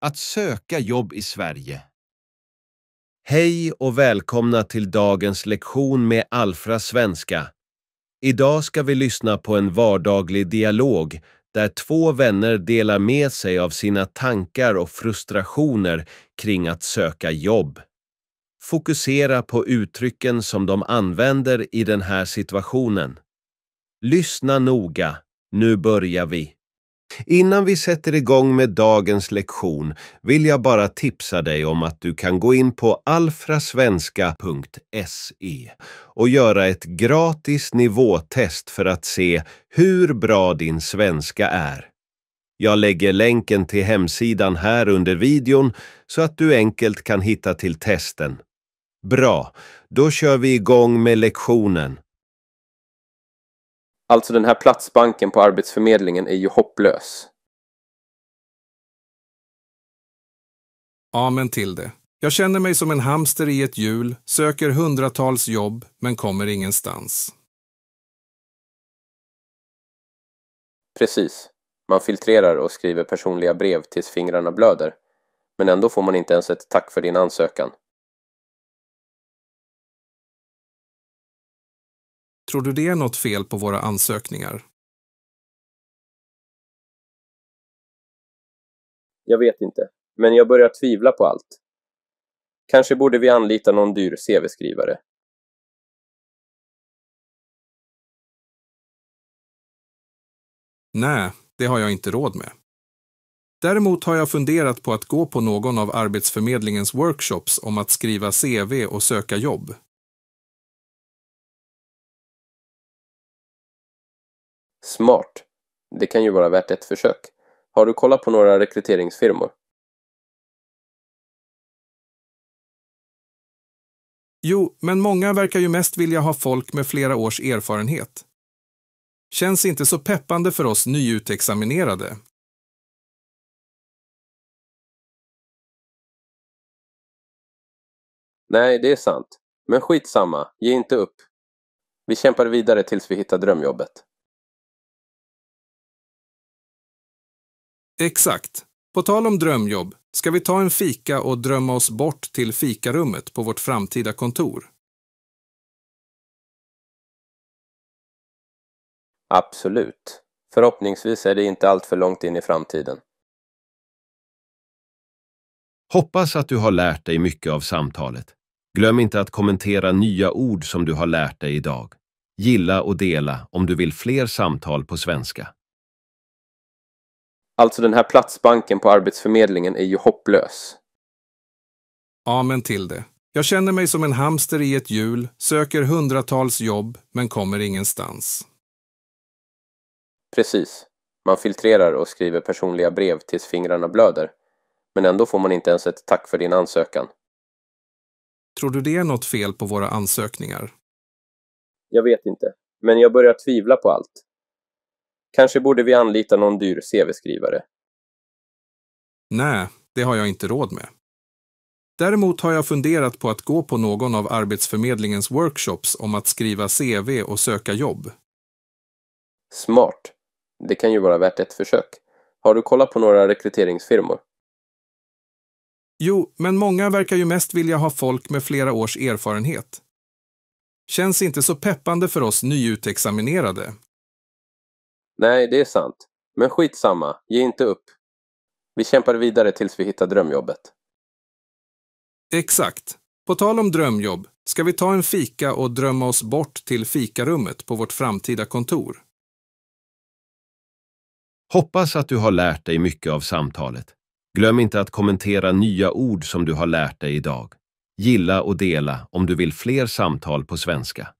Att söka jobb i Sverige. Hej och välkomna till dagens lektion med Alfra svenska. Idag ska vi lyssna på en vardaglig dialog där två vänner delar med sig av sina tankar och frustrationer kring att söka jobb. Fokusera på uttrycken som de använder i den här situationen. Lyssna noga, nu börjar vi. Innan vi sätter igång med dagens lektion vill jag bara tipsa dig om att du kan gå in på alfrasvenska.se och göra ett gratis nivåtest för att se hur bra din svenska är. Jag lägger länken till hemsidan här under videon så att du enkelt kan hitta till testen. Bra, då kör vi igång med lektionen. Alltså den här platsbanken på Arbetsförmedlingen är ju hopplös. Amen till det. Jag känner mig som en hamster i ett hjul, söker hundratals jobb, men kommer ingenstans. Precis. Man filtrerar och skriver personliga brev tills fingrarna blöder. Men ändå får man inte ens ett tack för din ansökan. Tror du det är något fel på våra ansökningar? Jag vet inte, men jag börjar tvivla på allt. Kanske borde vi anlita någon dyr CV-skrivare. Nej, det har jag inte råd med. Däremot har jag funderat på att gå på någon av Arbetsförmedlingens workshops om att skriva CV och söka jobb. Smart. Det kan ju vara värt ett försök. Har du kollat på några rekryteringsfirmor? Jo, men många verkar ju mest vilja ha folk med flera års erfarenhet. Känns inte så peppande för oss nyutexaminerade. Nej, det är sant. Men skitsamma, ge inte upp. Vi kämpar vidare tills vi hittar drömjobbet. Exakt. På tal om drömjobb, ska vi ta en fika och drömma oss bort till fikarummet på vårt framtida kontor? Absolut. Förhoppningsvis är det inte allt för långt in i framtiden. Hoppas att du har lärt dig mycket av samtalet. Glöm inte att kommentera nya ord som du har lärt dig idag. Gilla och dela om du vill fler samtal på svenska. Alltså den här platsbanken på Arbetsförmedlingen är ju hopplös. Amen till det. Jag känner mig som en hamster i ett hjul, söker hundratals jobb, men kommer ingenstans. Precis. Man filtrerar och skriver personliga brev tills fingrarna blöder. Men ändå får man inte ens ett tack för din ansökan. Tror du det är något fel på våra ansökningar? Jag vet inte, men jag börjar tvivla på allt. Kanske borde vi anlita någon dyr CV-skrivare. Nej, det har jag inte råd med. Däremot har jag funderat på att gå på någon av Arbetsförmedlingens workshops om att skriva CV och söka jobb. Smart. Det kan ju vara värt ett försök. Har du kollat på några rekryteringsfirmor? Jo, men många verkar ju mest vilja ha folk med flera års erfarenhet. Känns inte så peppande för oss nyutexaminerade. Nej, det är sant. Men skitsamma, ge inte upp. Vi kämpar vidare tills vi hittar drömjobbet. Exakt. På tal om drömjobb, ska vi ta en fika och drömma oss bort till fikarummet på vårt framtida kontor? Hoppas att du har lärt dig mycket av samtalet. Glöm inte att kommentera nya ord som du har lärt dig idag. Gilla och dela om du vill fler samtal på svenska.